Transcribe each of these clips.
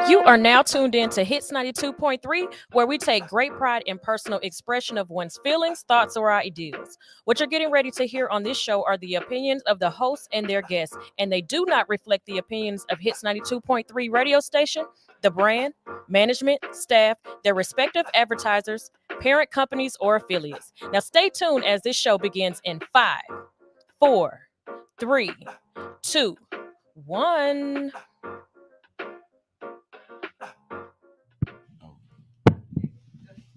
You are now tuned in to Hits 92.3, where we take great pride in personal expression of one's feelings, thoughts, or ideals. What you're getting ready to hear on this show are the opinions of the hosts and their guests, and they do not reflect the opinions of Hits 92.3 radio station, the brand, management, staff, their respective advertisers, parent companies, or affiliates. Now stay tuned as this show begins in 5, 4, 3, 2, 1.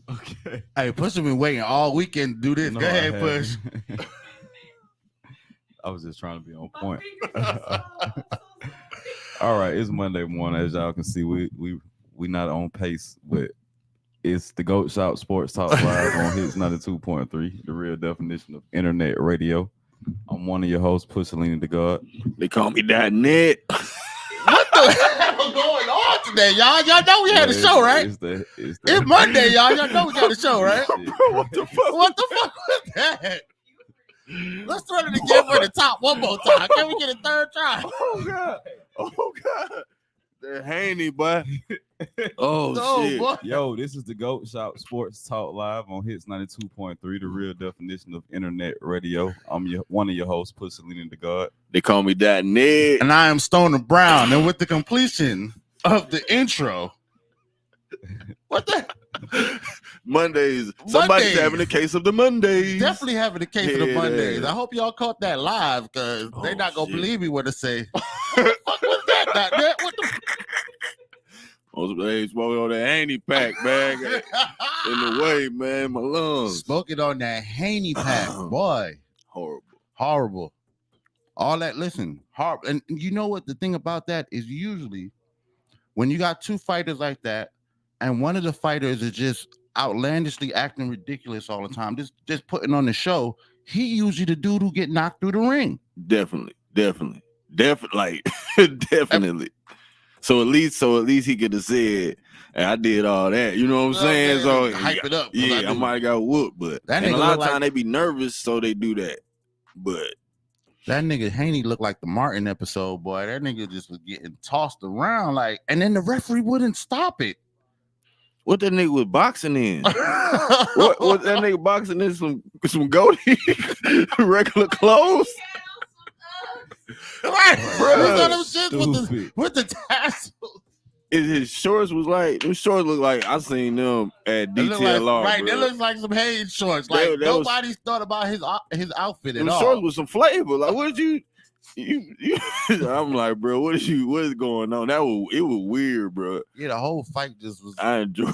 Okay. Hey, Push has been waiting all weekend to do this. No, Go ahead, Push. I was just trying to be on point. All right, it's Monday morning. As y'all can see, we not on pace, but it's the GOAT Shop Sports Talk Live on Hits 92.3, the real definition of internet radio. I'm one of your hosts, Pushalini Da God. They call me that net. What the hell going on today, y'all? Y'all know we had a show, right? It's Monday, y'all. Y'all know we got a show, right? What the fuck? What the fuck was that? Let's run it again for the top one more time. Can we get a third try? Oh God! Oh God! They're Haney, boy. Oh shit! Boy. Yo, this is the GOAT Shop Sports Talk Live on Hits 92.3, the real definition of internet radio. I'm one of your hosts, Pushalini Da God. They call me that net. And I am Stoner Brown. And with the completion of the intro, what the? Mondays. Somebody's having a case of the Mondays. Definitely having a case of the Yeah. Mondays. I hope y'all caught that live because they're not going to shit. believe me when I say, what the fuck was that? What the They smoking on that Haney pack, man. In the way, man. My lungs. Smoking on that Haney pack, boy. Horrible. All that, listen, horrible. And you know what? The thing about that is usually when you got two fighters like that, and one of the fighters is just outlandishly acting ridiculous all the time, just putting on the show, he usually the dude who get knocked through the ring. Definitely. Like, definitely. So at least he could have said, hey, I did all that. You know what I'm saying? So hype it up. Yeah, I might have got whooped, but That and nigga a lot of look time like- they be nervous, so they do that. But That nigga Haney looked like the Martin episode, boy. That nigga just was getting tossed around, like, and then the referee wouldn't stop it. what that nigga was boxing in? what that nigga boxing in some goatee regular clothes? Right, Bro, bro. Them shits stupid. with the tassels. His shorts was like them shorts look like I seen them at They look like, DTLR. right, bro. that looks like some Hayes shorts. Like That was- nobody's thought about his outfit at Them all. shorts with some flavor. Like what did you I'm like, bro, what is going on? It was weird, bro. Yeah, the whole fight just was. I enjoy.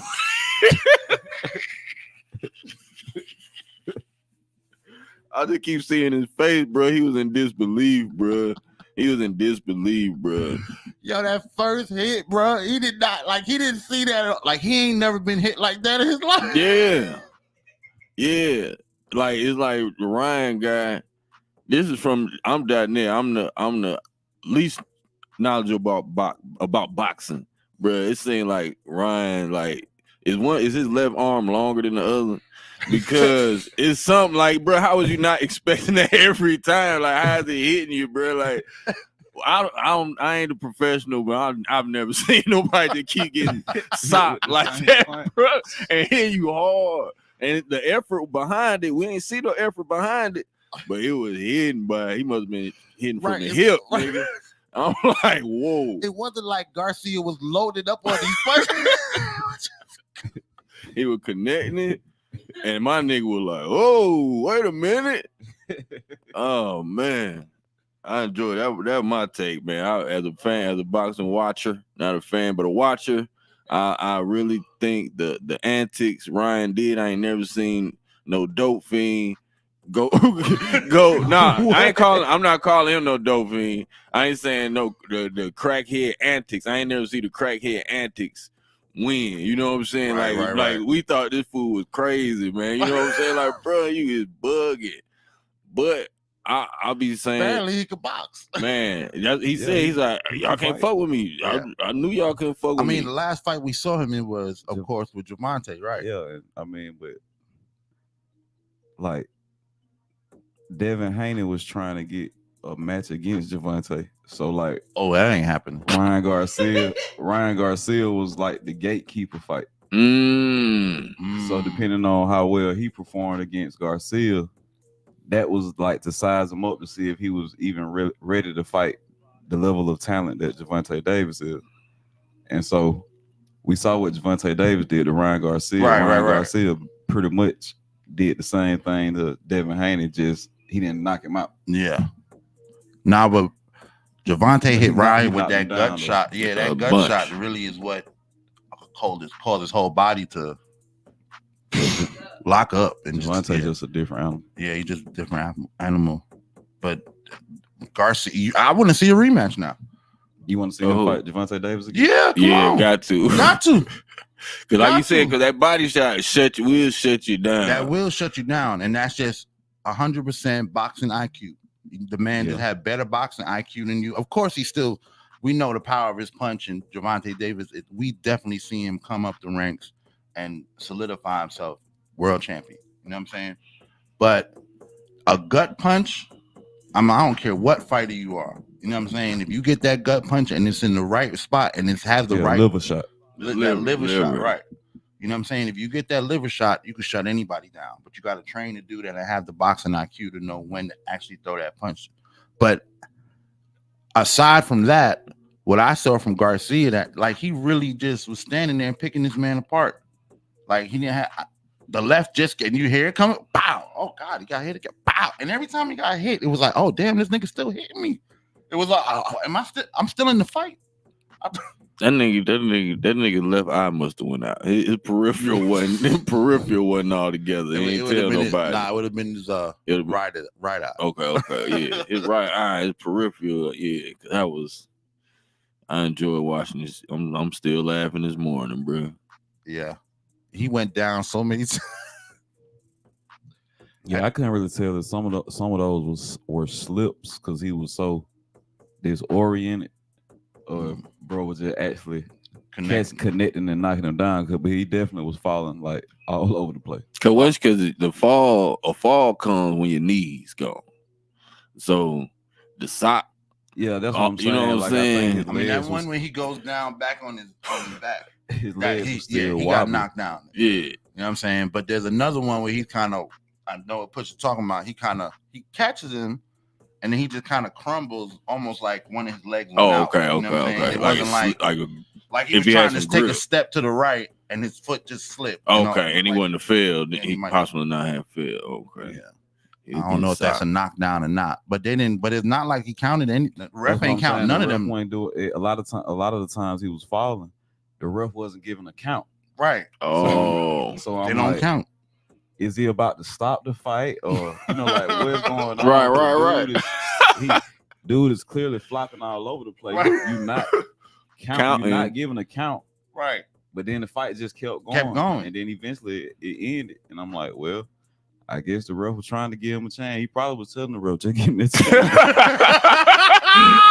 I just keep seeing his face, bro. He was in disbelief, bro. Yo, that first hit, bro. He did not he didn't see that. Like he ain't never been hit like that in his life. Yeah. Like it's like the Ryan guy. This is from I'm .net. I'm the least knowledgeable about boxing, bro. It seemed like Ryan is his left arm longer than the other. Because it's something like, bro, how was you not expecting that every time? Like, how's it hitting you, bro? Like, I ain't a professional, but I've never seen nobody that keep getting socked like that, bro, and hit you hard. And the effort behind it, we ain't see no effort behind it, but it was hidden by. He must have been hitting from the hip, nigga. I'm like, whoa. It wasn't like Garcia was loaded up on these first. He was connecting it. And my nigga was like, oh, wait a minute. Oh, man. I enjoy that. That was my take, man. As a fan, as a boxing watcher, not a fan, but a watcher, I really think the antics Ryan did, I ain't never seen no dope fiend go. Nah, I'm not calling him no dope fiend. I ain't saying no the crackhead antics. I ain't never see the crackhead antics win. You know what I'm saying? Right. We thought this fool was crazy, man. You know what I'm saying? Like, bro, you is bugging. But I'll be saying, apparently he could box. Man, he said he's like, y'all can't fuck with me. Yeah. I knew y'all couldn't fuck with me. I mean, the last fight we saw him in was, of course, with Javante, right? Yeah, and I mean, but like Devin Haney was trying to get a match against Javante. So like, Oh, that ain't happening. Ryan Garcia was like the gatekeeper fight. So depending on how well he performed against Garcia, that was like to size him up to see if he was even ready to fight the level of talent that Javante Davis is. And so we saw what Javante Davis did to Ryan Garcia. Ryan Garcia pretty much did the same thing to Devin Haney, just he didn't knock him out. Yeah. Nah, but Javante hit Ryan with that gut shot. Yeah, that gut shot really is what caused his whole body to lock up. And Javante's just a different animal. Yeah, he's just a different animal. But Garcia, I want to see a rematch now. You want to see him fight Javante Davis again? Yeah, come on. Got to. Because like you said, because that body shot will shut you down. That will shut you down, and that's just 100% boxing IQ. The man just had better boxing IQ than you. Of course, we know the power of his punch, and Javante Davis, we definitely see him come up the ranks and solidify himself world champion. You know what I'm saying? But a gut punch, I don't care what fighter you are. You know what I'm saying? If you get that gut punch and it's in the right spot and it has the right liver shot. Liver shot, right? You know what I'm saying? If you get that liver shot, you can shut anybody down. But you got to train to do that and have the boxing IQ to know when to actually throw that punch. But aside from that, what I saw from Garcia, that like he really just was standing there and picking this man apart. Like he didn't have the left just and you hear it coming, pow! Oh God, he got hit again, pow! And every time he got hit, it was like, oh damn, this nigga still hitting me. It was like, I'm still in the fight. That nigga left eye must have went out. His peripheral wasn't all together. He ain't tell nobody. It would have been his right eye. Okay, yeah. His right eye, his peripheral, yeah. I enjoy watching this. I'm still laughing this morning, bro. Yeah. He went down so many times. Yeah, I couldn't really tell that some of those were slips because he was so disoriented. Bro was just actually connecting and knocking him down. But he definitely was falling like all over the place. Because a fall comes when your knees go. So the sock. Yeah, that's what I'm saying. You know what I'm saying? I mean, that one when he goes down back on his back. His legs he got knocked down. Yeah. You know what I'm saying? But there's another one where he kind of, I know what Push is talking about. He catches him and then he just kind of crumbles almost like one of his legs went out. Okay. It wasn't like he was trying to take a step to the right and his foot just slipped. Okay, and he wouldn't have failed. He possibly not have failed. Okay. Yeah. I don't know if that's a knockdown or not, but they didn't. But it's not like he counted any. The ref ain't counting none of them. A lot of the times he was falling, the ref wasn't giving a count. Right. Oh, so they don't count. Is he about to stop the fight, or like what's going on? Right. Dude is clearly flopping all over the place. Right. You not counting. You're not giving a count. Right. But then the fight just kept going, and then eventually it ended. And I'm like, well, I guess the ref was trying to give him a chance. He probably was telling the ref, just give me a chance.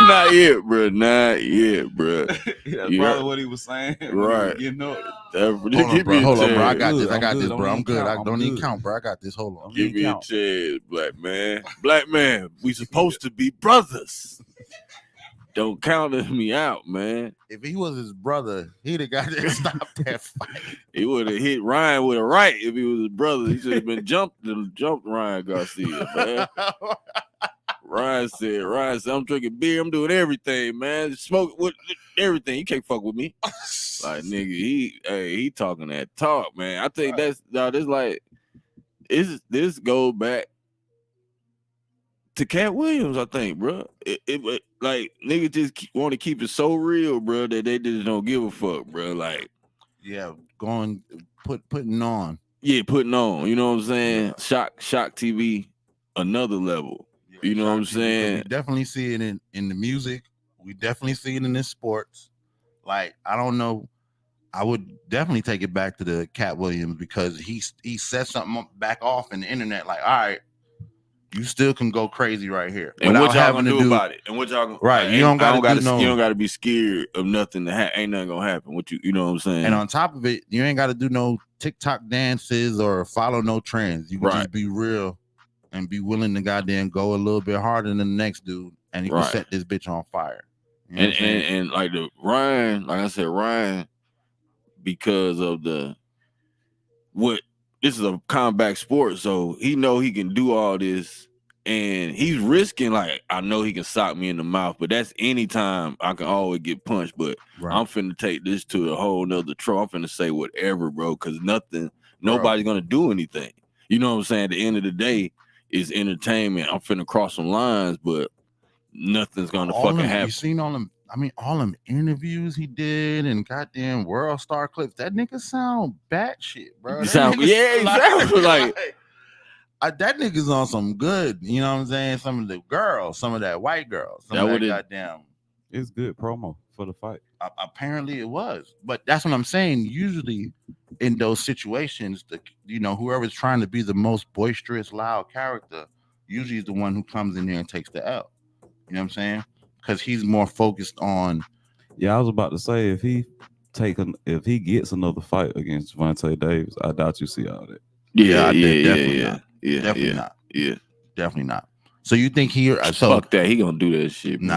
Not yet, bro. That's probably what he was saying. Right. Getting up. Hold on, bro. I got this, bro. I'm good. I don't need count, bro. I got this. Hold on. Give me a chance, black man. Black man, we supposed to be brothers. Don't count me out, man. If he was his brother, he'd have got to stop that fight. He would have hit Ryan with a right if he was his brother. He should have been jumped Ryan Garcia, man. Ryan said, I'm drinking beer, I'm doing everything, man. Smoke with everything. You can't fuck with me. Like, nigga, he talking that talk, man. I think this goes back to Cat Williams, I think, bro. It like niggas just want to keep it so real, bro, that they just don't give a fuck, bro. Like, yeah, putting on. Yeah, putting on. You know what I'm saying? Yeah. Shock TV, another level. Yeah, you know what I'm saying? We definitely see it in the music. We definitely see it in the sports. Like, I don't know. I would definitely take it back to the Cat Williams because he set something back off in the internet. Like, all right, you still can go crazy right here. And what y'all gonna do about it? And what y'all gonna right? You don't gotta be scared of nothing that ain't nothing gonna happen. You know what I'm saying? And on top of it, you ain't gotta do no TikTok dances or follow no trends. You can just be real and be willing to goddamn go a little bit harder than the next dude, and he can Right. set this bitch on fire. You know what I'm saying? And like the Ryan, like I said, Ryan, because of this is a combat sport, so he know he can do all this, and he's risking, like, I know he can sock me in the mouth, but that's anytime I can always get punched. But Right. I'm finna take this to a whole nother trough. I'm finna say whatever, bro, because nobody's gonna do anything. You know what I'm saying? At the end of the day, it's entertainment. I'm finna cross some lines, but nothing's gonna all fucking them, happen. You seen all them? I mean, all them interviews he did and goddamn World Star clips. That nigga sound batshit, bro. You That sound- nigga yeah, exactly, like- that nigga's on some good. You know what I'm saying? Some of the girls, some of that white girls, some That of that what it- goddamn. It's good promo for the fight. Apparently it was, but that's what I'm saying. Usually, in those situations, whoever's trying to be the most boisterous, loud character, usually is the one who comes in there and takes the L. You know what I'm saying? Because he's more focused on. Yeah, I was about to say if he gets another fight against Javante Davis, I doubt you see all that. Definitely not. Yeah. Definitely not. So you think he? So Fuck that. He gonna do that shit, man.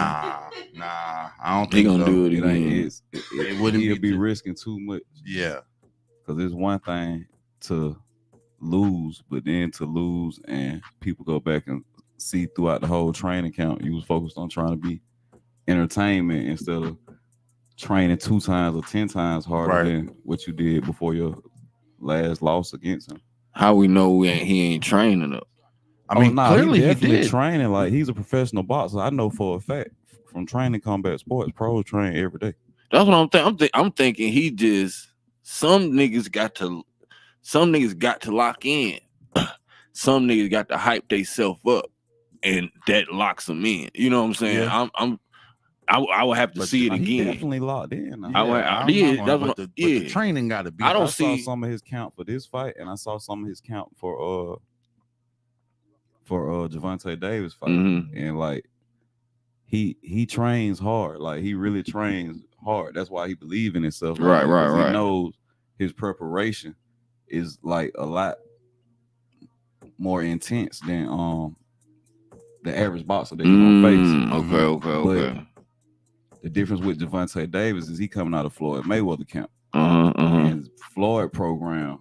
Nah. I don't He think gonna so. do it It again. ain't. It wouldn't be risking too much. Yeah. Because it's one thing to lose, but then to lose and people go back and see throughout the whole training camp, you was focused on trying to be entertainment instead of training 2 times or 10 times harder than what you did before your last loss against him. How we know he ain't training up? I mean, clearly he definitely did. training. Like, he's a professional boxer. I know for a fact from training combat sports, pros train every day. That's what I'm thinking. I'm thinking he just some niggas got to lock in. Some niggas got to hype themselves up, and that locks them in. You know what I'm saying? Yeah. I would have to see it He again. definitely locked in. The training got to be. I saw some of his count for this fight, and I saw some of his count for Javante Davis fight, and like he trains hard. Like, he really trains hard. That's why he believes in himself. Right. He knows his preparation is like a lot more intense than the average boxer that you're gonna face. Okay. But the difference with Javante Davis is he coming out of Floyd Mayweather camp. And Floyd program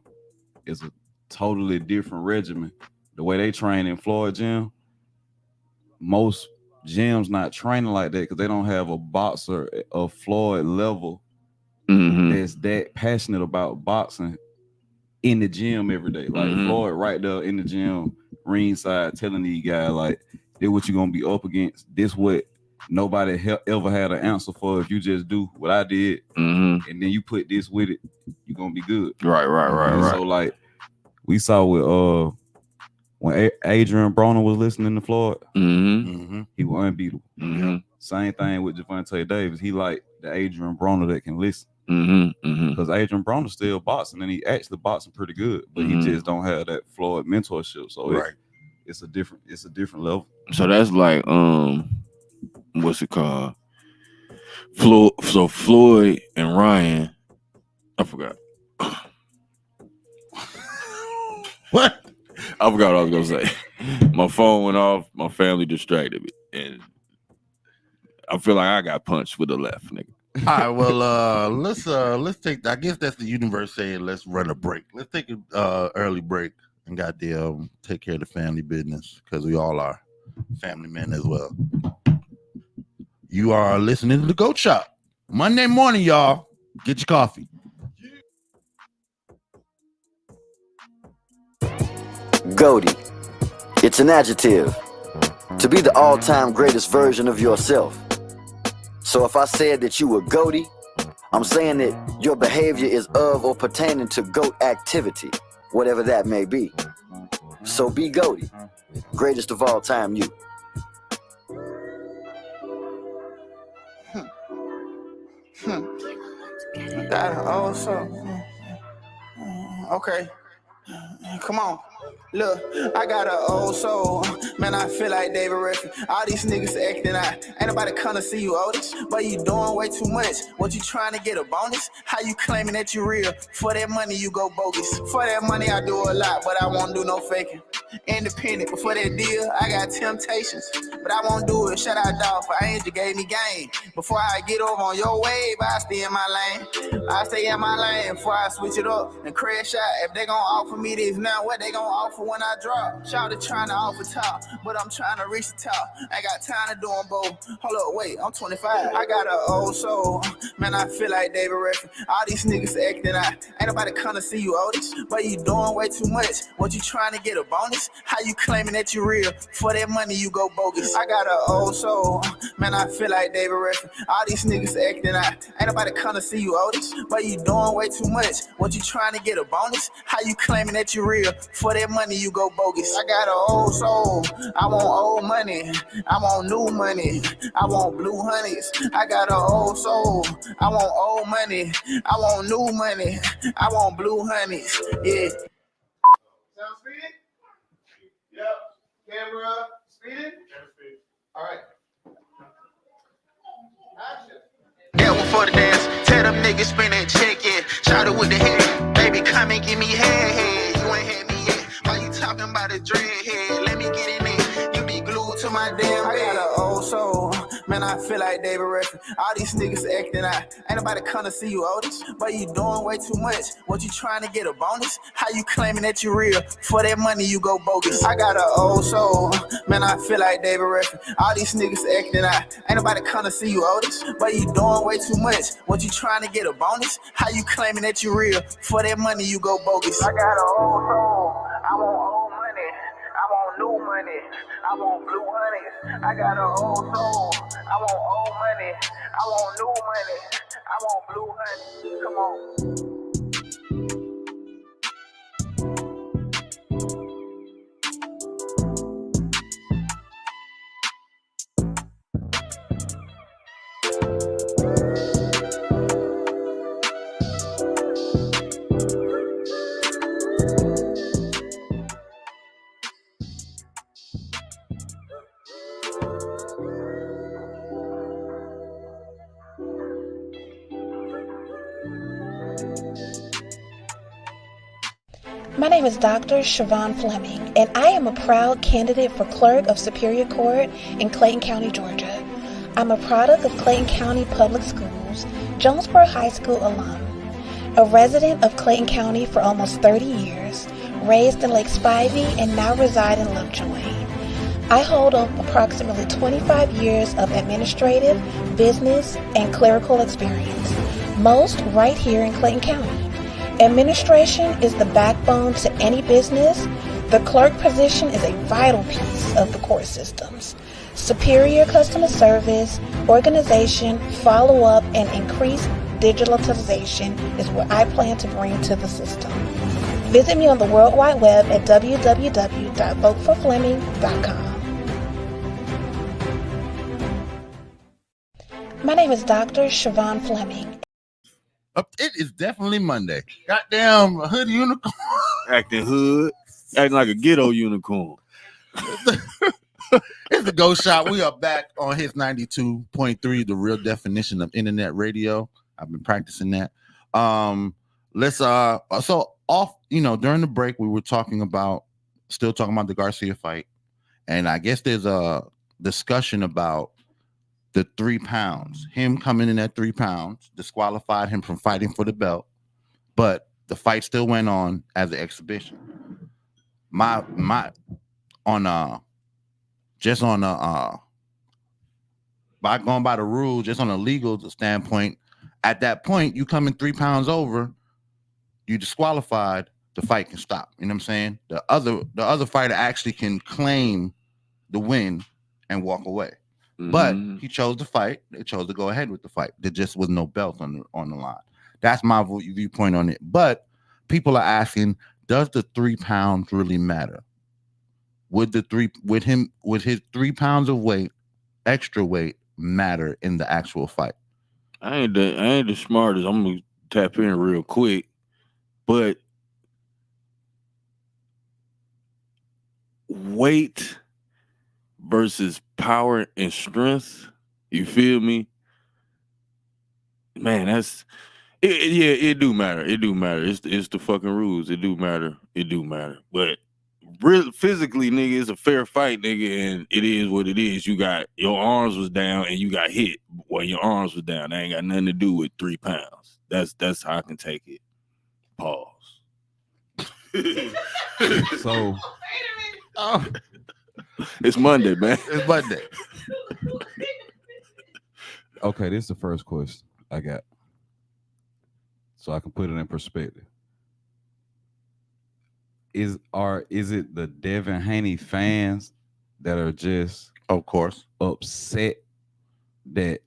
is a totally different regimen. The way they train in Floyd gym, most gyms not training like that because they don't have a boxer of Floyd level that's that passionate about boxing in the gym every day. Like, Floyd right there in the gym, ringside, telling these guys, like, this what you're gonna be up against. This what nobody ever had an answer for. If you just do what I did, and then you put this with it, you're gonna be good. Right. So, like, we saw with when Adrian Broner was listening to Floyd, he was unbeatable. Same thing with Javante Davis. He like the Adrian Broner that can listen. Because Adrian Broner still boxing, and he actually boxing pretty good, but he just don't have that Floyd mentorship. So it's a different level. So that's like what's it called? Floyd and Ryan. I forgot. What? I forgot what I was gonna say. My phone went off. My family distracted me, and I feel like I got punched with the left, nigga. All right, well, let's take. I guess that's the universe saying let's run a break. Let's take an early break and goddamn take care of the family business because we all are family men as well. You are listening to the GOAT Shop Monday morning, y'all. Get your coffee. GOATy. It's an adjective. To be the all-time greatest version of yourself. So if I said that you were GOATy, I'm saying that your behavior is of or pertaining to GOAT activity, whatever that may be. So be GOATy. Greatest of all time you. That also. Okay. Come on. Look, I got an old soul. Man, I feel like David Ruffin. All these niggas acting out. Ain't nobody come to see you, Otis. But you doing way too much. What you trying to get a bonus? How you claiming that you real? For that money, you go bogus. For that money, I do a lot, but I won't do no faking. Independent. Before that deal, I got temptations, but I won't do it. Shout out dog for Angel gave me game. Before I get over on your wave, I stay in my lane. I stay in my lane before I switch it up and crash out. If they gon' offer me this now, what they gon' offer when I drop? Shout out trying to offer top, but I'm trying to reach the top. I got time to do them both. Hold up, wait, I'm 25. I got an old soul. Man, I feel like David Ruffin. All these niggas acting out. Ain't nobody come to see you, Otis, but you doing way too much. What you trying to get a bonus? How you claiming that you real? For that money, you go bogus. I got an old soul. Man, I feel like David Ruffin. All these niggas acting out. Ain't nobody come to see you, Otis, but you doing way too much. What you trying to get a bonus? How you claiming that you real? For that money, you go bogus. I got an old soul. I want old money. I want new money. I want blue honeys. I got an old soul. I want old money. I want new money. I want blue honeys. Yeah. Sound speeding? Yep. Camera speeding? All right. Action. That one for the dance. Tell them niggas spin that check in. Shout it with the head. Baby, come and give me head. You ain't had me yet. Why you talking about a dreadhead? Let me get in there. You be glued to my damn bed. I got an old soul. Man, I feel like David Ruffin. All these niggas acting out. Ain't nobody come to see you, Otis, but you doing way too much. What you trying to get a bonus? How you claiming that you real? For that money, you go bogus. I got an old soul. Man, I feel like David Ruffin. All these niggas acting out. Ain't nobody come to see you, Otis, but you doing way too much. What you trying to get a bonus? How you claiming that you real? For that money, you go bogus. I got an old soul. I want old money. I want new money. I want blue honeys. I got an old soul. I want old money. I want new money. I want blue honey. Come on. My name is Dr. Siobhan Fleming, and I am a proud candidate for Clerk of Superior Court in Clayton County, Georgia. I'm a product of Clayton County Public Schools, Jonesboro High School alum, a resident of Clayton County for almost 30 years, raised in Lake Spivey, and now reside in Lovejoy. I hold approximately 25 years of administrative, business, and clerical experience, most right here in Clayton County. Administration is the backbone to any business. The clerk position is a vital piece of the court systems. Superior customer service, organization, follow-up, and increased digitalization is what I plan to bring to the system. Visit me on the World Wide Web at www.voteforfleming.com. My name is Dr. Siobhan Fleming. It is definitely Monday. Goddamn hood unicorn. Acting hood, acting like a ghetto unicorn. It's the GOAT Shop. We are back on his 92.3, the real definition of internet radio. I've been practicing that. Let's so off, during the break, we were still talking about the Garcia fight. And I guess there's a discussion about the 3 pounds. Him coming in at 3 pounds disqualified him from fighting for the belt, but the fight still went on as an exhibition. By going by the rules, just on a legal standpoint, at that point, you come in 3 pounds over, you disqualified, the fight can stop. You know what I'm saying? The other fighter actually can claim the win and walk away. But he chose to fight. They chose to go ahead with the fight. There just was no belt on the line. That's my viewpoint on it. But people are asking, does the 3 pounds really matter? Would his 3 pounds of weight, extra weight, matter in the actual fight? I ain't the smartest. I'm gonna tap in real quick, but weight versus power and strength, you feel me? Man, that's it do matter. It do matter. It's the fucking rules. It do matter. But real physically, nigga, it's a fair fight, nigga, and it is what it is. You got your arms was down and you got hit while your arms was down. That ain't got nothing to do with 3 pounds. That's how I can take it. Pause. So Oh, It's Monday, man. it's Monday. okay, this is the first question I got, so I can put it in perspective. Is it the Devin Haney fans that are just Of course. upset that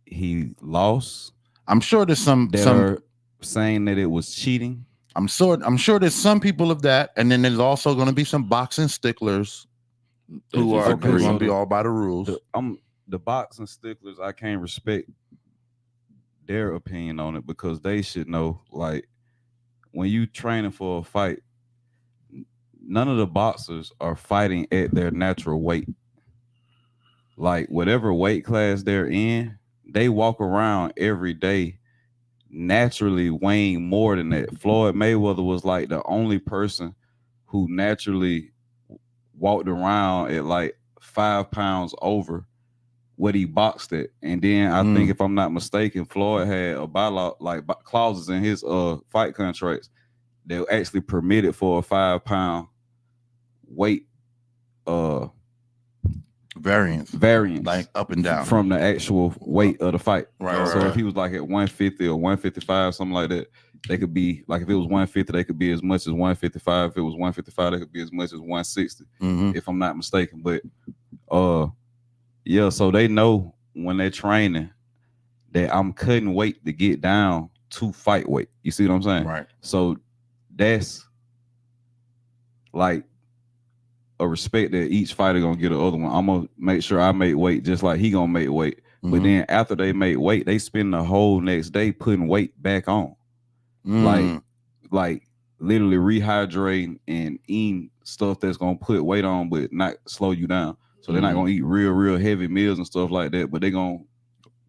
he lost? I'm sure there's some Are saying that it was cheating. I'm sure there's some people of that, and then there's also going to be some boxing sticklers who are Okay, going so to be all by the rules. The boxing sticklers. I can't respect their opinion on it because they should know. Like when you training for a fight, none of the boxers are fighting at their natural weight. Like whatever weight class they're in, they walk around every day naturally weighing more than that. Floyd Mayweather was like the only person who naturally walked around at like 5 pounds over what he boxed at. And then I think, if I'm not mistaken, Floyd had a bylaw, like clauses in his fight contracts that actually permitted for a 5 pound weight variance, like up and down from the actual weight of the fight. Right. So if he was like at 150 or 155, something like that, they could be like, if it was 150, they could be as much as 155. If it was 155, they could be as much as 160, if I'm not mistaken. But yeah, so they know when they're training that I'm cutting weight to get down to fight weight. You see what I'm saying? Right. So that's like a respect that each fighter gonna get the other one. I'm gonna make sure I make weight just like he gonna make weight. But then after they make weight, they spend the whole next day putting weight back on. Like literally rehydrating and eating stuff that's gonna put weight on but not slow you down. So they're not gonna eat real heavy meals and stuff like that, but they're gonna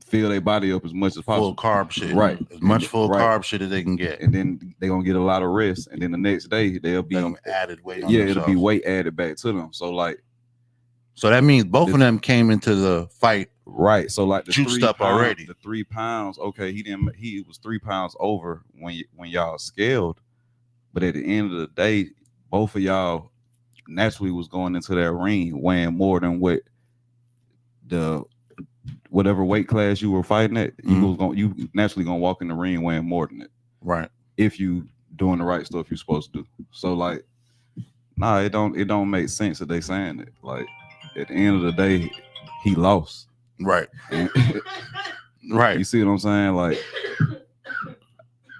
fill their body up as much as possible. Full carb shit. Right. As much full carb shit as they can get. And then they're gonna get a lot of rest. And then the next day they'll be added weight on it'll themselves. be weight added back to them. So like, so that means both of them came into the fight right. So like the juiced 3 up pounds, already. The 3 pounds, okay, he was 3 pounds over when y'all scaled. But at the end of the day, both of y'all naturally was going into that ring weighing more than what whatever weight class you were fighting at. You naturally gonna walk in the ring weighing more than it. Right. If you doing the right stuff you're supposed to do. So like, nah, it don't make sense that they saying it. Like at the end of the day, he lost. Right. Right. You see what I'm saying? Like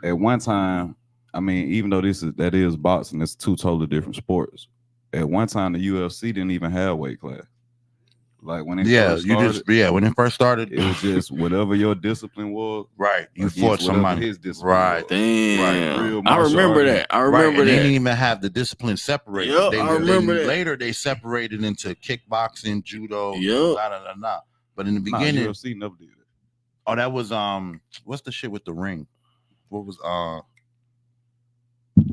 at one time, I mean, even though that is boxing, it's 2 totally different sports. At one time, the UFC didn't even have weight class. Like when it when it first started, it was just whatever your discipline was. Right. You fought somebody. His discipline right. was. Damn. Real I remember that. I remember that. They didn't even have the discipline separated. Yep, I remember that. Later they separated into kickboxing, judo, Yep. But in the beginning, UFC never did it. Oh, that was what's the shit with the ring? What was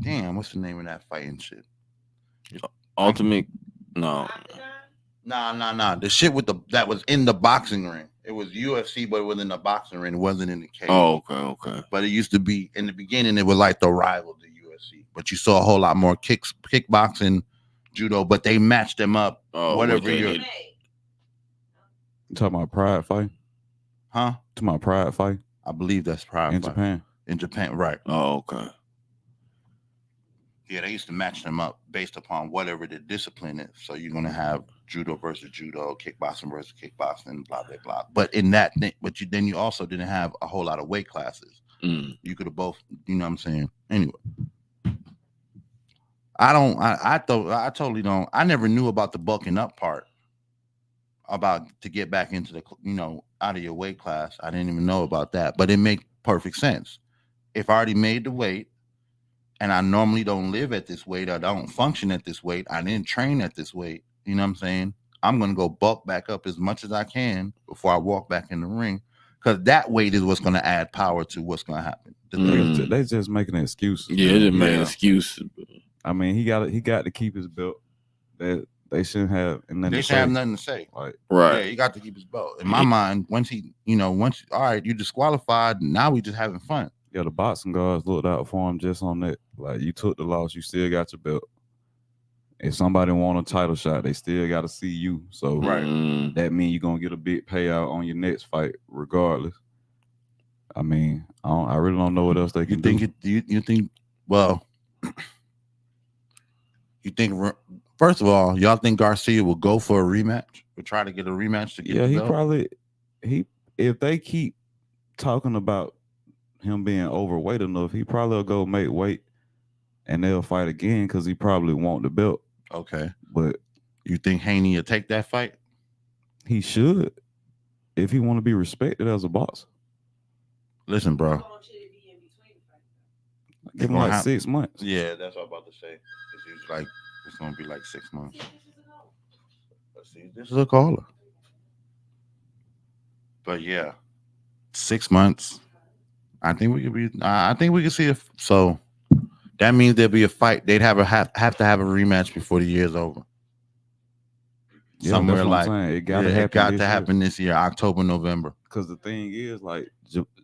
damn, what's the name of that fighting shit? Ultimate. No. Nah. The shit with that was in the boxing ring. It was UFC, but it was in the boxing ring. It wasn't in the cage. Oh, okay. But it used to be in the beginning. It was like the rival to UFC. But you saw a whole lot more kickboxing, judo. But they matched them up. Whatever you're. You talking about Pride fight? Huh? Talking about Pride fight? I believe that's Pride in fight. Japan. In Japan, right? Oh, okay. Yeah, they used to match them up based upon whatever the discipline is. So you're gonna have judo versus judo, kickboxing versus kickboxing, blah blah blah. But in that, then you also didn't have a whole lot of weight classes. You could have both. You know what I'm saying? Anyway, I totally don't. I never knew about the bulking up part. About to get back into the out of your weight class. I didn't even know about that, but it makes perfect sense. If I already made the weight. And I normally don't live at this weight. I don't function at this weight. I didn't train at this weight. You know what I'm saying? I'm going to go bulk back up as much as I can before I walk back in the ring. Because that weight is what's going to add power to what's going to happen. They just making an excuse. Yeah, they just making excuses. I mean, he got to keep his belt. That they shouldn't have nothing. They should have nothing to say. Like, Right. Yeah, he got to keep his belt. In my mind, once all right, you disqualified. Now we just having fun. yeah, the boxing guards looked out for him just on that. Like, you took the loss, you still got your belt. If somebody want a title shot, they still got to see you. So that means you're gonna get a big payout on your next fight, regardless. I mean, I really don't know what else they can do. You think? Well, you think? First of all, y'all think Garcia will go for a rematch? Will try to get a rematch to get the belt? Probably if they keep talking about him being overweight enough, he probably will go make weight and they'll fight again because he probably want the belt. Okay. But you think Haney will take that fight? He should, if he want to be respected as a boxer. Listen, bro. Give him like 6 months. Yeah, that's what I'm about to say. It's gonna be like 6 months. Let's see. This is a caller. But yeah, 6 months. I think we could see if so. That means there'll be a fight. They'd have to have a rematch before the year's over. Yeah, Somewhere that's what like I'm saying. It got to happen this year, October, November. Because the thing is, like,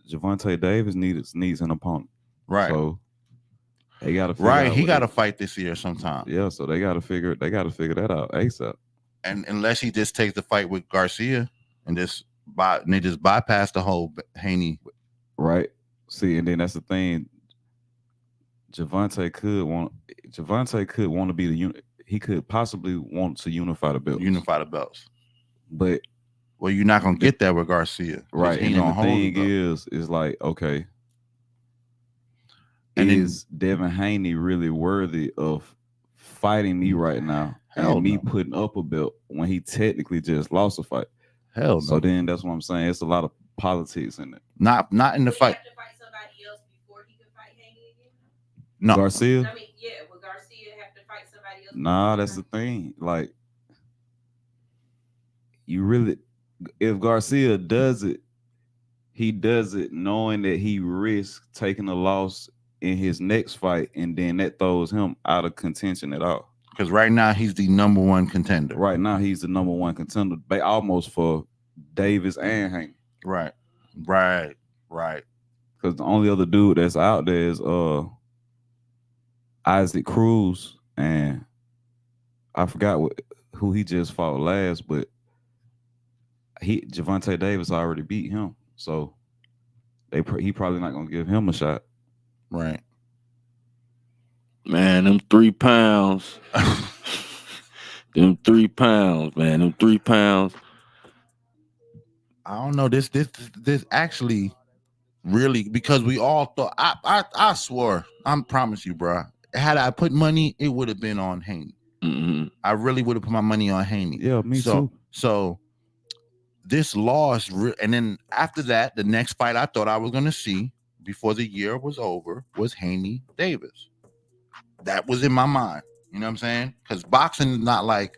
Gervonta Davis needs an opponent, right? So they got to he got to fight this year sometime. Yeah, so they got to figure that out ASAP. And unless he just takes the fight with Garcia and they just bypass the whole Haney, right? See, and then that's the thing. Gervonta could want to be the unit. He could possibly want to unify the belts. But you're not gonna get that with Garcia, right? And the thing is like, okay, and is Devin Haney really worthy of fighting me right now and me putting up a belt when he technically just lost a fight? Hell no. So then that's what I'm saying. It's a lot of politics in it. Not in the fight. No. Garcia? I mean, yeah, will Garcia have to fight somebody else? Nah, that's the thing. Like, if Garcia does it, he does it knowing that he risks taking a loss in his next fight, and then that throws him out of contention at all. Because right now he's the number one contender. Right now he's the number one contender, almost for Davis and Haney. Right. Because the only other dude that's out there is Isaac Cruz, and I forgot who he just fought last, but Gervonta Davis already beat him, so he probably not gonna give him a shot. Right. Man, them 3 pounds. Them 3 pounds, man. Them 3 pounds. I don't know. This actually really, because we all thought. I swore. I promise you, bro. Had I put money, it would have been on Haney. Mm-hmm. I really would have put my money on Haney. Yeah, me too. So this loss, and then after that, the next fight I thought I was going to see before the year was over was Haney Davis. That was in my mind. You know what I'm saying? Because boxing is not like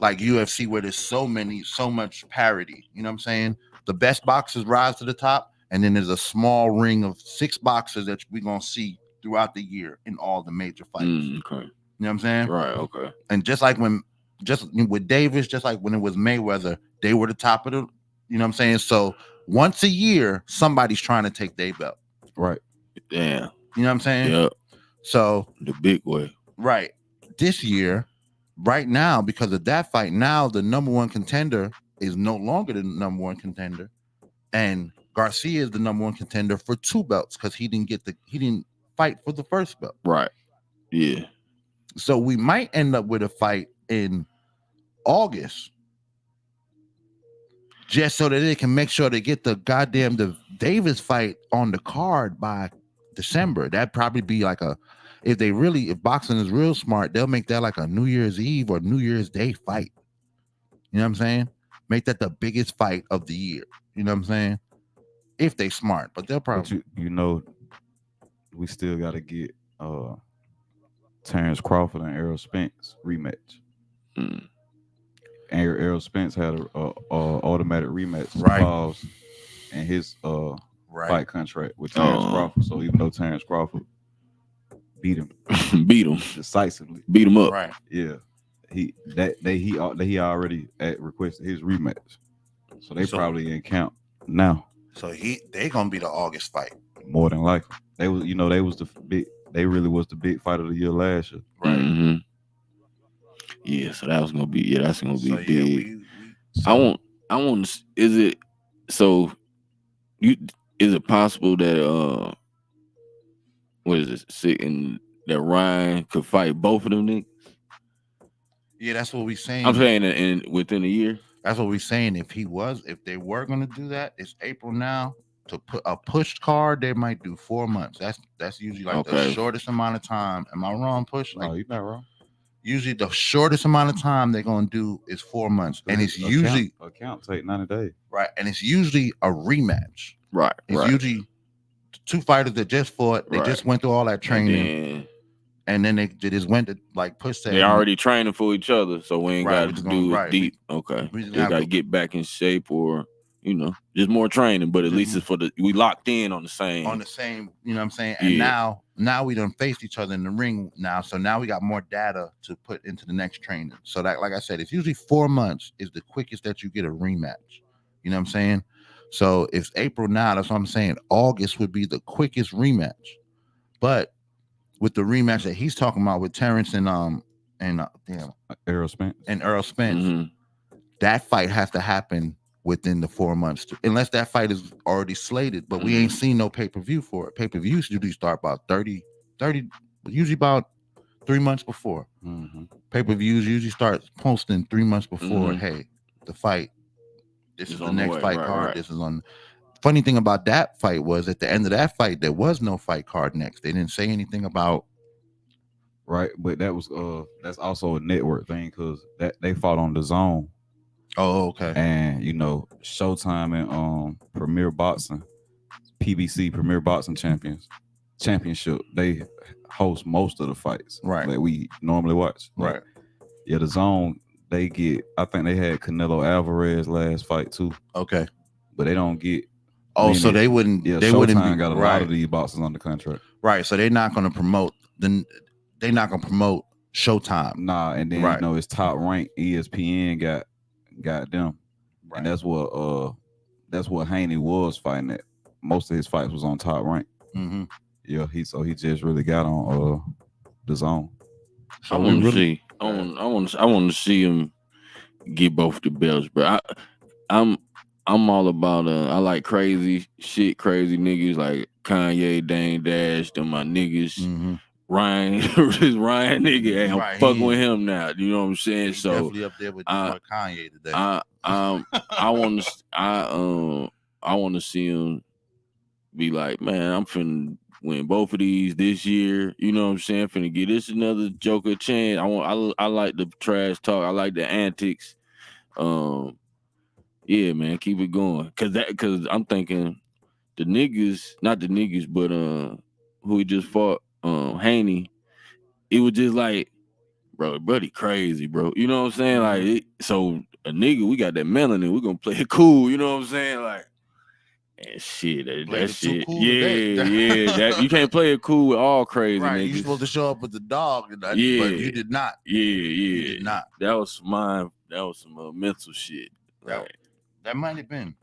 UFC where there's so much parity. You know what I'm saying? The best boxers rise to the top, and then there's a small ring of 6 boxers that we're going to see throughout the year in all the major fights. Okay. You know what I'm saying? Right, okay. And just with Davis, just like when it was Mayweather, they were the top of the, you know what I'm saying? So once a year, somebody's trying to take their belt. Right. Damn. You know what I'm saying? Yeah. So the big way. Right. This year, right now, because of that fight, now the number one contender is no longer the number one contender. And Garcia is the number one contender for 2 belts because he didn't fight for the first belt. Right. Yeah. So we might end up with a fight in August just so that they can make sure they get the Davis fight on the card by December. That'd probably be like if boxing is real smart, they'll make that like a New Year's Eve or New Year's Day fight. You know what I'm saying? Make that the biggest fight of the year. You know what I'm saying? If they smart, but they'll probably, we still got to get Terrence Crawford and Errol Spence rematch. And Errol Spence had a automatic rematch clause in his fight contract with Terrence Crawford. So even though Terrence Crawford beat him, beat him decisively. Beat him up. Right. Yeah, he already requested his rematch, so they probably in camp now. So they gonna be the August fight. More than likely, they was they really was the big fight of the year last year. Right. Mm-hmm. Yeah, so that's gonna be big. We I want. Is it so? Is it possible that what is it? Sitting that Ryan could fight both of them niggas? Yeah, that's what we saying. I'm saying in within a year. That's what we saying. If they were gonna do that, it's April now. To put a push card, they might do 4 months. That's usually like the shortest amount of time. Am I wrong, Push? No, you're not wrong. Usually the shortest amount of time they're gonna do is 4 months, and it's usually account take 90 days. Right, and it's usually a rematch. Right. It's usually two fighters that just fought. They just went through all that training. And then they just went to, like Push said, they already training for each other, so we ain't got to do it deep. Okay, we they got to get back in shape, or just more training. But at least it's we locked in on the same. You know what I'm saying? And now we done faced each other in the ring now, so now we got more data to put into the next training. So that, like I said, it's usually 4 months is the quickest that you get a rematch. You know what I'm saying? So if April now, that's what I'm saying. August would be the quickest rematch, but with the rematch that he's talking about with Terrence and Errol Spence that fight has to happen within the 4 months unless that fight is already slated, but we ain't seen no pay-per-view for it. Pay-per-views usually start about 30 usually about 3 months before. Pay-per-views usually start posting 3 months before. Hey, the fight, this is the next fight card. This is on. Funny thing about that fight was at the end of that fight, there was no fight card next. They didn't say anything about. Right, but that was that's also a network thing because that they fought on the Zone. Oh, okay. And Showtime and Premier Boxing, PBC Premier Boxing Championship, they host most of the fights. Right. That we normally watch. Right. Yeah, the Zone, I think they had Canelo Alvarez last fight too. Okay. But they don't get. So they wouldn't. Yeah, they Showtime wouldn't got a lot of these boxers on the contract. Right. So they're not going to promote. They're not going to promote Showtime. Nah, and then it's Top Rank. ESPN got them, and that's what Haney was fighting at. Most of his fights was on Top Rank. Yeah, he just really got on the Zone. So I want to see him get both the belts, bro. I'm all about I like crazy niggas like Kanye, Dane Dash, them my niggas. Ryan, this Ryan nigga, hey, I'm fucking with him now. You know what I'm saying? He's so definitely up there with Kanye today. I want to see him be like, man, I'm finna win both of these this year. You know what I'm saying? Finna get this another Joker chance. I like the trash talk. I like the antics. Yeah, man, keep it going. Cause I'm thinking the niggas, not the niggas, but who he just fought, Haney. It was just like, bro, buddy crazy, bro. You know what I'm saying? Like, so a nigga, we got that melanin. We're gonna play it cool. You know what I'm saying? Like, and shit, that shit. Cool that you can't play it cool with all crazy niggas. You're supposed to show up with the dog, but you did not. You did not. That was some mental shit. That might have been.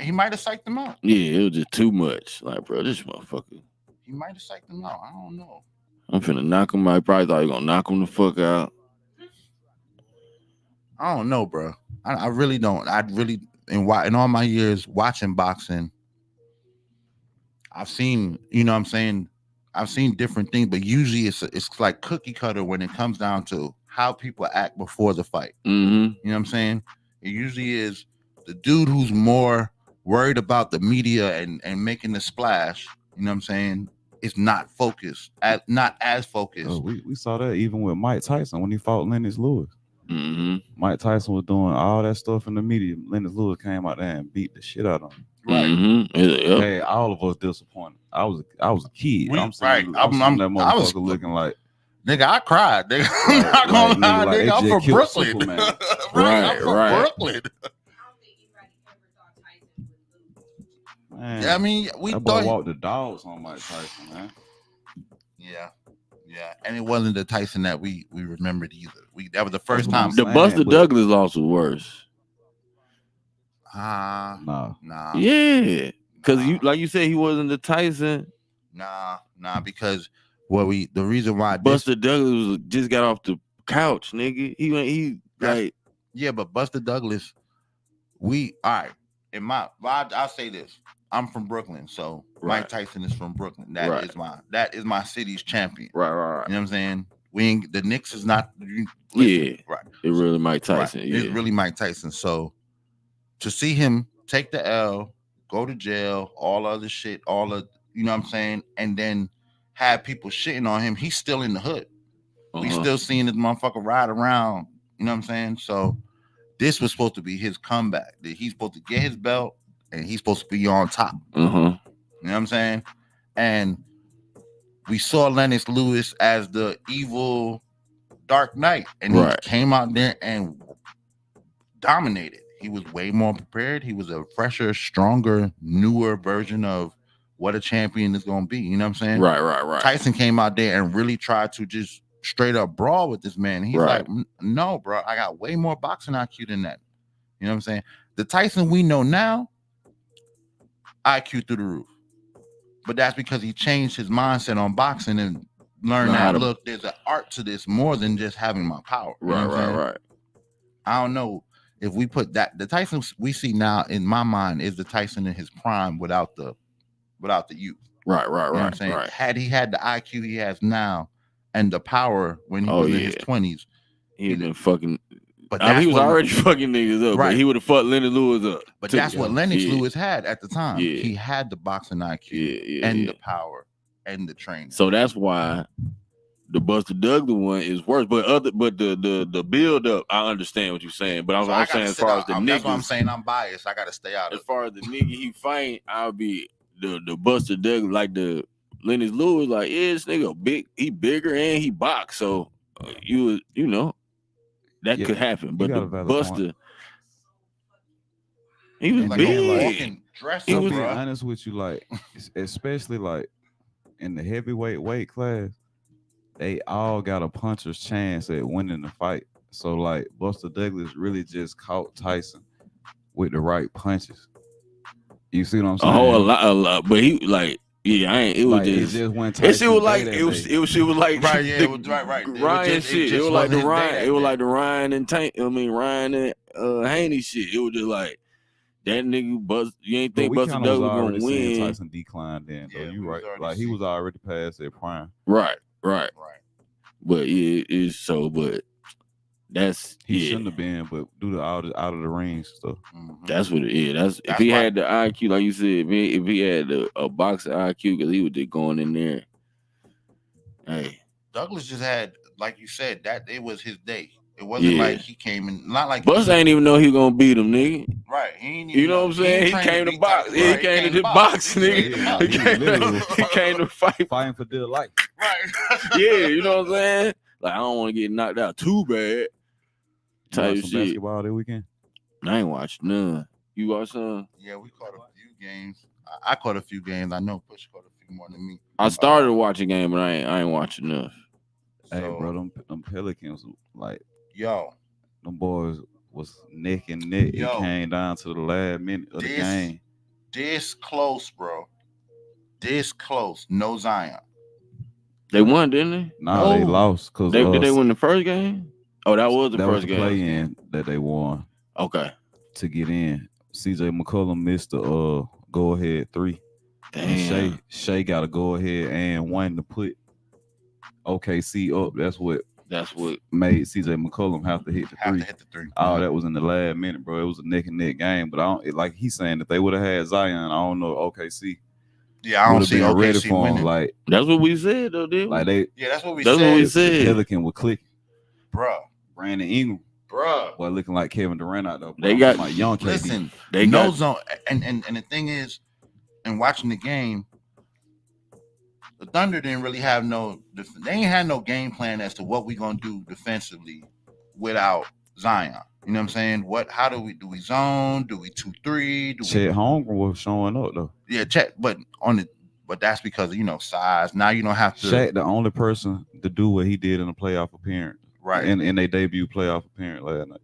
He might have psyched them out. Yeah, it was just too much. Like, bro, this motherfucker. He might have psyched them out. I don't know. I'm finna knock him out. I probably thought he was gonna knock him the fuck out. I don't know, bro. I really don't. In all my years watching boxing, I've seen, you know what I'm saying? I've seen different things, but usually it's like cookie cutter when it comes down to how people act before the fight. You know what I'm saying? It usually is the dude who's more worried about the media and making the splash, you know what I'm saying, is not focused, not as focused. Oh, we saw that even with Mike Tyson when he fought Lennox Lewis. Mike Tyson was doing all that stuff in the media. Lennox Lewis came out there and beat the shit out of him. Hey, all of us disappointed. I was a kid. I'm seeing that motherfucker looking like, nigga, I cried. Nigga, I'm not gonna lie, nigga. I'm from Brooklyn. I'm from Brooklyn. Man, yeah, I mean, we that thought boy walked the dogs on Mike Tyson, man. Yeah, Yeah, and it wasn't the Tyson that we remembered either. That was the first what I'm time. The saying, Buster but- Douglas loss was worse. Nah. Yeah, because you like you said he wasn't the Tyson. Nah, because the reason why Buster Douglas just got off the couch, nigga. Yeah, but Buster Douglas, all right. I'll say this. I'm from Brooklyn, so Right. Mike Tyson is from Brooklyn. Right. That is my city's champion. Right. You know what I'm saying? The Knicks is not. Yeah, right. It really Mike Tyson. Right. Yeah, It's really Mike Tyson. So to see him take the L, go to jail, all other shit, you know what I'm saying, and then have people shitting on him. He's still in the hood. We still seeing this motherfucker ride around. You know what I'm saying? So this was supposed to be his comeback. That he's supposed to get his belt and he's supposed to be on top. You know what I'm saying? And we saw Lennox Lewis as the evil Dark Knight, and he came out there and dominated. He was way more prepared. He was a fresher, stronger, newer version of what a champion is going to be. You know what I'm saying? Right. Tyson came out there and really tried to just straight up brawl with this man. He's like, no, bro, I got way more boxing IQ than that. You know what I'm saying? The Tyson we know now, IQ through the roof. But that's because he changed his mindset on boxing and learned that, look, there's an art to this more than just having my power. You know what I'm saying? Right. I don't know if we put the Tyson we see now in my mind is the Tyson in his prime without the youth. Right. You know what I'm saying? Had he had the IQ he has now and the power when he was in his 20s, he'd been fucking. But he was already fucking niggas up, but he would have fucked Lennox Lewis up. But that's what Lennox Lewis had at the time. Yeah. He had the boxing IQ and the power and the training. So that's why the Buster Douglas one is worse. But the build up, I understand what you're saying. But I'm saying as far as the niggas, that's why I'm saying I'm biased. I gotta stay out. As far as the nigga he fight, I'll be the Buster Douglas, like the Lennox Lewis, like this nigga big, he bigger and he box. So you know. That could happen, but the Buster, he was like big. He was being honest with you, like especially like in the heavyweight weight class, they all got a puncher's chance at winning the fight. So like Buster Douglas really just caught Tyson with the right punches. You see what I'm saying? A lot. But he like. Yeah, I ain't. It was like, just. It just went. It was like it was. She was like right. Yeah, it was right. Ryan shit. It was like the Ryan. It was like the Ryan and Ryan and Haney shit. It was just like that nigga. Buzz. You ain't think Buster Douglas was gonna win? Tyson declined then, though. You right. Like he was already past their prime. Right. But yeah, it's so. But that's he shouldn't have been. But due to out of the ring stuff. That's what it is. That's if he had the IQ, like you said, if he had a boxing IQ, because he was just going in there. Hey, Douglas just had, like you said, that it was his day. It wasn't like he came in, not like Bus ain't even know he was gonna beat him, nigga. Right. He ain't even you know what I'm saying? He came to box. He came to box, nigga. He came to fighting for dear life. Right. Yeah, you know what I'm saying? Like I don't want to get knocked out too bad. Type some shit. Basketball that weekend. I ain't watched none. You watch some? Yeah, we caught a few games. I caught a few games. I know Push caught a few more than me. I started watching game, but I ain't watching enough. Hey, bro, them Pelicans, like, yo, them boys was neck and neck. It came down to the last minute of the game. This close, bro. This close. No Zion. They won, didn't they? Nah, they lost. Cause did they win the first game? Oh, that was the first game. Play-in that they won. Okay. To get in. CJ McCollum missed the go-ahead 3. Damn. Shea got to go ahead and one to put OKC up. That's what made CJ McCollum have to hit the 3. Oh, that was in the last minute, bro. It was a neck and neck game. But like he's saying, if they would have had Zion, I don't know OKC. Yeah, I don't see OKC ready for winning. Him. Like that's what we said, though, didn't we? Like they. Yeah, that's what we said. That's what we said. Pelican would click, bro. Brandon Ingram, bro. Boy, looking like Kevin Durant out there. Bro. They got my young KD. Listen, they no got zone, and the thing is, in watching the game, the Thunder didn't really have they ain't had no game plan as to what we gonna do defensively without Zion. You know what I'm saying? How do we zone? Do we 2-3? Chet Holmgren was showing up though. Yeah, Chet, but but that's because of size. Now you don't have to. Shaq, the only person to do what he did in a playoff appearance, Right. In their debut playoff appearance last night.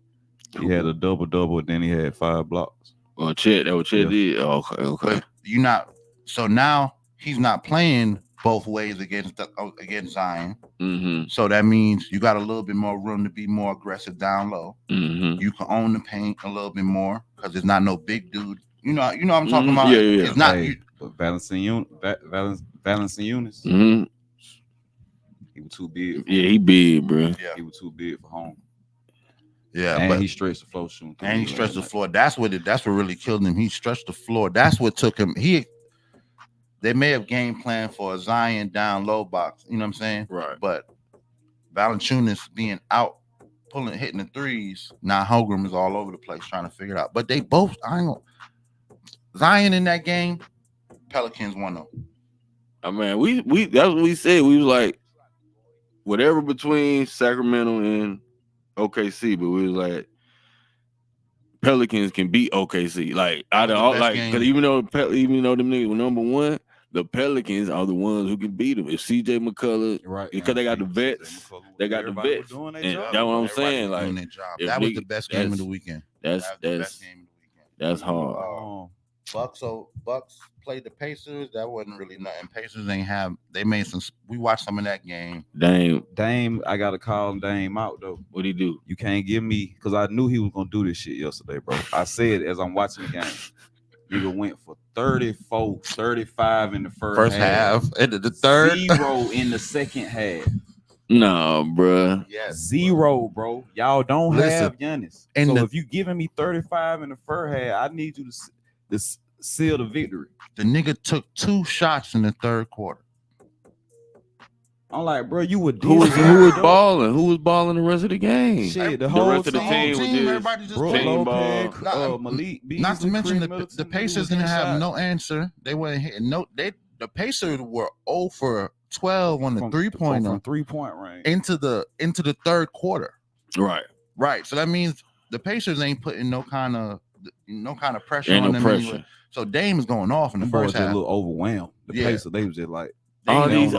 He had a double, then he had 5 blocks. Well, Chet did. Oh, okay. But you're not. So now he's not playing both ways against Zion. Mm-hmm. So that means you got a little bit more room to be more aggressive down low. Mm-hmm. You can own the paint a little bit more because there's not no big dude. You know what I'm talking about. Yeah. It's not. But Valanciunas. Mm-hmm. He was too big. Yeah, he big, bro. Yeah. He was too big for home. Yeah, and but he stretched the floor shooting. And he stretched the floor. That's what really killed him. He stretched the floor. That's what took him. They may have game planned for a Zion down low box. You know what I'm saying? Right. But Valanciunas being out, hitting the threes. Now Holmgren is all over the place trying to figure it out. But they both. Zion in that game. Pelicans won them. I mean, we that's what we said. We was like, whatever between Sacramento and OKC, but we was like, Pelicans can beat OKC. Like out of all, because even though them niggas were number one, the Pelicans are the ones who can beat them. If CJ McCullough, right? Because they got the vets, and that's what I'm saying. Like that was the best game of the weekend. That's the best game of the weekend. That's hard. Bucks played the Pacers. That wasn't really nothing. Pacers they made some. We watched some of that game. Dame, I gotta call Dame out though. What'd he do? You can't give me, because I knew he was gonna do this shit yesterday, bro. I said as I'm watching the game, nigga went for 34, 35 in the first half. Into the third. 0 in the second half. No, bro. Yes. 0, bro. Y'all don't have Giannis. And so if you giving me 35 in the first half, I need you to seal the victory. The nigga took 2 shots in the third quarter. I'm like, bro, you would. Who was balling? Who was balling the rest of the game? Shit, the rest of the team was everybody just playing ball. Malik Beasley, not to mention the Middleton, Pacers didn't have no answer. They weren't hitting the Pacers were 0 for 12 on the 3-point from 3-point range into the third quarter. Right. So that means the Pacers ain't putting no kind of pressure on them. Anyway. So Dame is going off in the first half. A little overwhelmed. The Pacers, they was just like. All these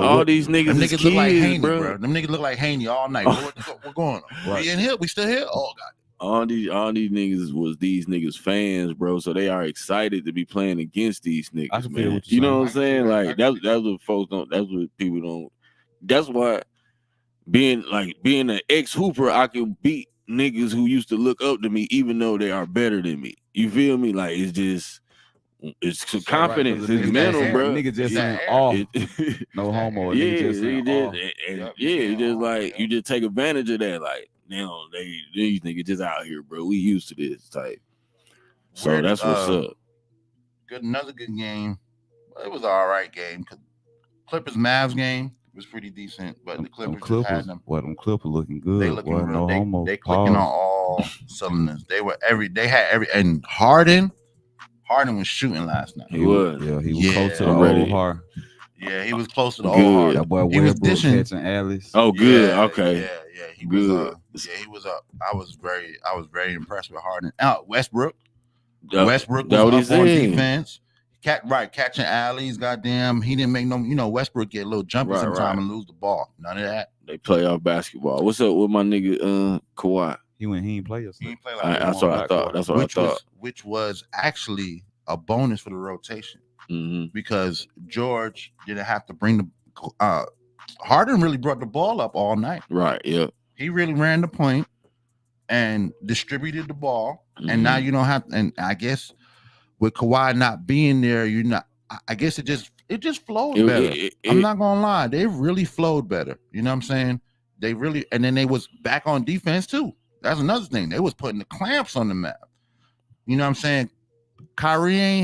niggas, them niggas look like Haney, bro. Them niggas look like Haney all night. What's going on? Right. We in here? We still here? Oh God! All these niggas was these niggas fans, bro. So they are excited to be playing against these niggas, man. You know what I'm saying? Like that's what folks don't. That's what people don't. That's why being an ex hooper, I can beat niggas who used to look up to me, even though they are better than me. You feel me? Like it's confidence, it's mental, bro. Nigga just off. No homo. He just like you just take advantage of that. Like these niggas just out here, bro. We used to this type. So that's what's up. Another good game. It was an all right game. Clippers Mavs game was pretty decent, but the Clippers had them. Them Clippers looking good. They looking real. No homo. They clicking on all cylinders. They had every and Harden was shooting last night. He was. Yeah, he was close to the old Harden. Yeah, he was close to the old Harden. That boy he was dishing. Catching alleys. Oh, good. Okay. Yeah, he was. He was up. I was very impressed with Harden. Westbrook was up on defense. Catching alleys. Goddamn, he didn't make no. Westbrook get a little jumpy sometime and lose the ball. None of that. They play off basketball. What's up with my nigga Kawhi? He didn't play us. He didn't play that's what I thought. That's what I thought. Which was actually a bonus for the rotation because George didn't have to bring the. Harden really brought the ball up all night. Right. Yeah. He really ran the point and distributed the ball, and now you don't have. And I guess with Kawhi not being there, you're not. I guess it just flowed better. I'm not gonna lie, they really flowed better. You know what I'm saying? They really, and then they was back on defense too. That's another thing. They was putting the clamps on the map. You know what I'm saying? Kyrie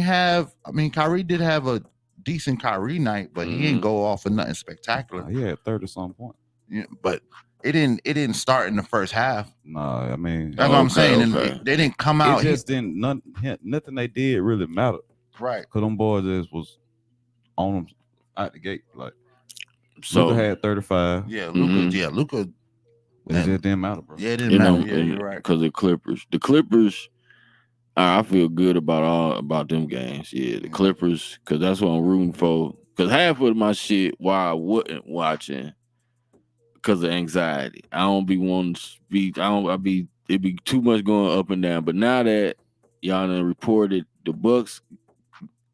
did have a decent Kyrie night, but he didn't go off for nothing spectacular. He had 30-some points. Yeah, but it didn't start in the first half. Nah, I mean that's what I'm saying. Okay. And they didn't come out. It just didn't. Nothing they did really mattered. Right. Cause them boys just was on them out the gate. Like so Luka had 35. Yeah, Luka. Yeah, Luka. It just didn't matter, bro. Yeah, it didn't matter. Yeah, you're right. Because the Clippers, I feel good about them games. Yeah, the Clippers, because that's what I'm rooting for. Because half of my shit, why I wasn't watching, because of anxiety. I don't be wanting to speak. It be too much going up and down. But now that y'all done reported the Bucks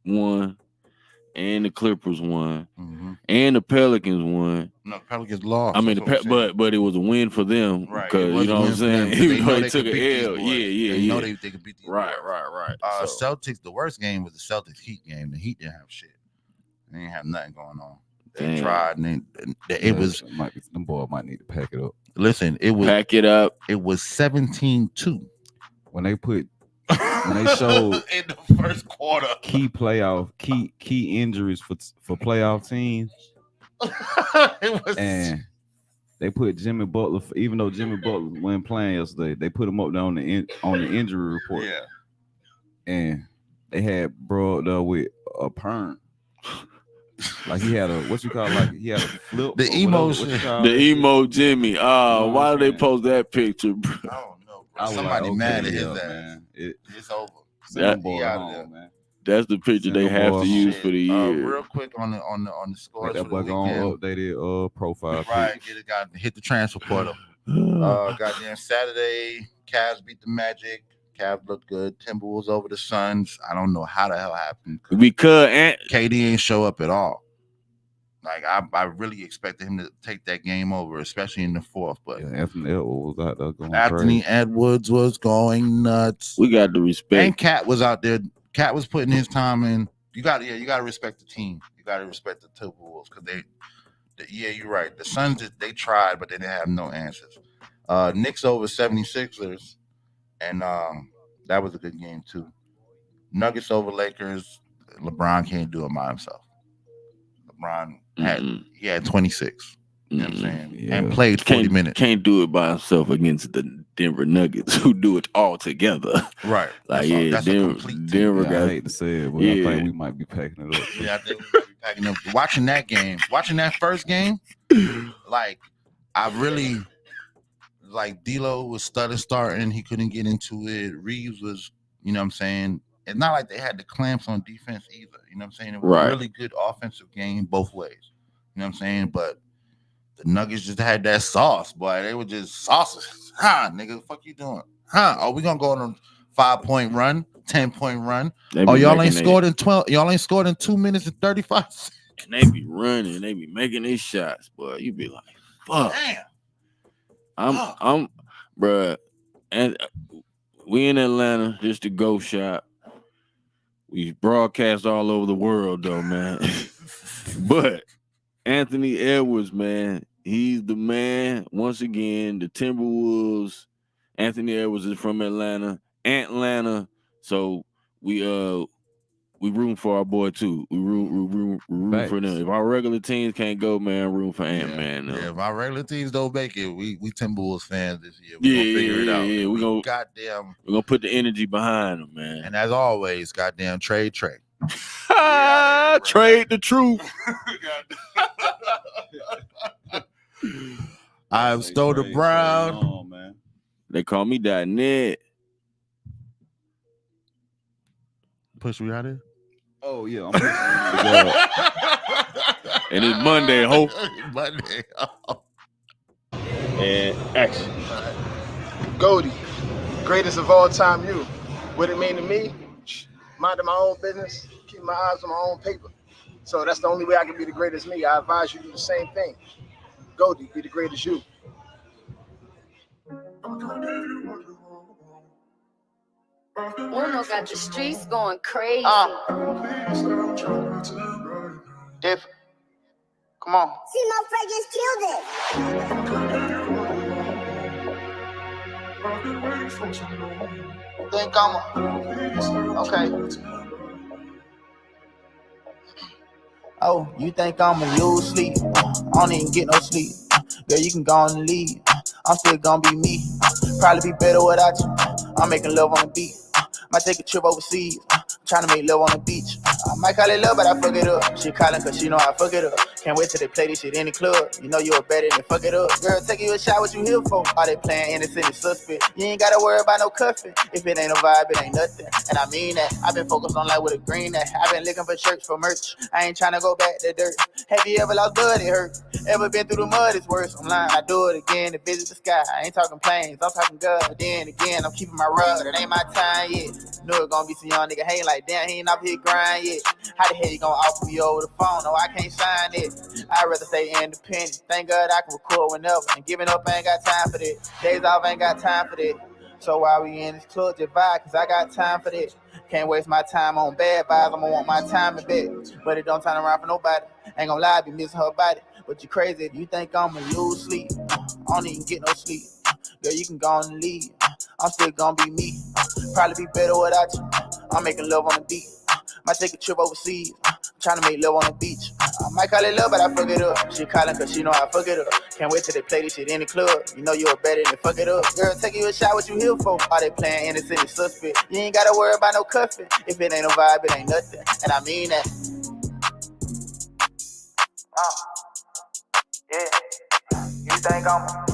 won, and the Clippers won, and the Pelicans won. No, Pelicans lost. I mean, but it was a win for them, right? Because you know what I'm saying. Even though they took an L, They know they could beat these right. Celtics. The worst game was the Celtics Heat game. The Heat didn't have shit. They didn't have nothing going on. They tried, and it was. Them boys might need to pack it up. Listen, it was pack it up. It was 17-2 when they showed in the first quarter key injuries for playoff teams. And they put Jimmy Butler, even though Jimmy Butler wasn't playing yesterday, they put him up there on the injury report. Yeah, and they had brought up with a perm. Like he had a he had a flip. The emo Jimmy. Why did they post that picture, bro? I don't know, bro. Somebody mad at his ass. Man. It's over. Man. That's the picture they have to use for the year. Real quick on the scores. That boy gonna updated profile. Right, hit the transfer portal. Goddamn Saturday, Cavs beat the Magic. Cavs looked good. Timberwolves over the Suns. I don't know how the hell happened. Because KD ain't show up at all. Like I really expected him to take that game over, especially in the fourth. But Anthony Edwards was out there going Anthony crazy. Edwards was going nuts. We got to respect. And Cat was out there. Cat was putting his time in. You got to respect the team. You got to respect the Timberwolves because you're right. The Suns they tried, but they didn't have no answers. Knicks over 76ers. And that was a good game too. Nuggets over Lakers. LeBron can't do it by himself. LeBron had 26. You know what I'm saying? Yeah. And played 40 minutes. Can't do it by himself against the Denver Nuggets, who do it all together. Right. Like that's a complete Denver I hate to say it, but I think we might be packing it up. Yeah, I think we might be packing up. Watching that first game, like I really. Like D'Lo was starting, he couldn't get into it. Reeves was, you know what I'm saying? It's not like they had the clamps on defense either. You know what I'm saying? It was a really good offensive game both ways. You know what I'm saying? But the Nuggets just had that sauce, boy. They were just sauces. Huh, nigga, the fuck you doing? Huh? Are we gonna go on a 5-point run, 10-point run? Oh, y'all ain't scored in 12. Y'all ain't scored in 2 minutes and 35 seconds. And they be running, they be making these shots, boy. You be like, fuck. Damn. I'm, bruh, and we in Atlanta, just the GOAT Shop. We broadcast all over the world, though, man. But Anthony Edwards, man, he's the man. Once again, the Timberwolves. Anthony Edwards is from Atlanta, so we room for our boy too. We room for them. If our regular teams can't go, man, room for Ant-Man. Yeah, if our regular teams don't make it, we Timberwolves fans this year. We're gonna figure it out. Yeah, we're gonna put the energy behind them, man. And as always, goddamn trade. Trade the truth. I'm Stoner Brown. Man. They call me .net. Push me out here. Oh yeah, I'm and it's Monday, hope. Monday. And action. Goaty, greatest of all time. You. What it mean to me? Minding my own business, keep my eyes on my own paper. So that's the only way I can be the greatest me. I advise you to do the same thing. Goaty, be the greatest you. Uno got the streets going crazy. Different. Come on. See, my friend just killed it. Think I'm okay. Oh, you think I'ma lose sleep? I don't even get no sleep. Girl, you can go on and leave. I'm still gonna be me. Probably be better without you. I'm making love on the beat. Might take a trip overseas. Trying to make love on the beach. I might call it love, but I fuck it up. She calling cause she know I fuck it up. Can't wait till they play this shit in the club. You know you're better than fuck it up. Girl, take you a shot, what you here for? Are they playing innocent and suspect? You ain't gotta worry about no cuffing. If it ain't a vibe, it ain't nothing. And I mean that. I've been focused on life with a green that. I've been looking for shirts for merch. I ain't trying to go back to dirt. Have you ever lost blood? It hurt. Ever been through the mud? It's worse. I'm lying. I do it again to visit the sky. I ain't talking planes. I'm talking God. Then again, I'm keeping my rug. It ain't my time yet. Knew it gonna be some young nigga hating like damn, he ain't off his grind yet. How the hell you gonna offer me over the phone? No, I can't sign it. I'd rather stay independent. Thank God I can record whenever. And giving up, I ain't got time for that. Days off, ain't got time for that. So while we in this club, just vibe, cause I got time for that. Can't waste my time on bad vibes, I'ma want my time in bed. But it don't turn around for nobody. Ain't gonna lie, I be missing her body. But you crazy if you think I'ma lose sleep. I don't even get no sleep. Girl, you can go on and leave. I'm still gonna be me. Probably be better without you. I'm making love on the beat. Might take a trip overseas. Trying to make love on the beach. I might call it love, but I fuck it up. She calling cause she know I fuck it up. Can't wait till they play this shit in the club. You know you're better than fuck it up. Girl, take you a shot, what you here for? Are they playing innocent and suspect? You ain't gotta worry about no cuffing. If it ain't a vibe, it ain't nothing. And I mean that. Yeah. You think I'm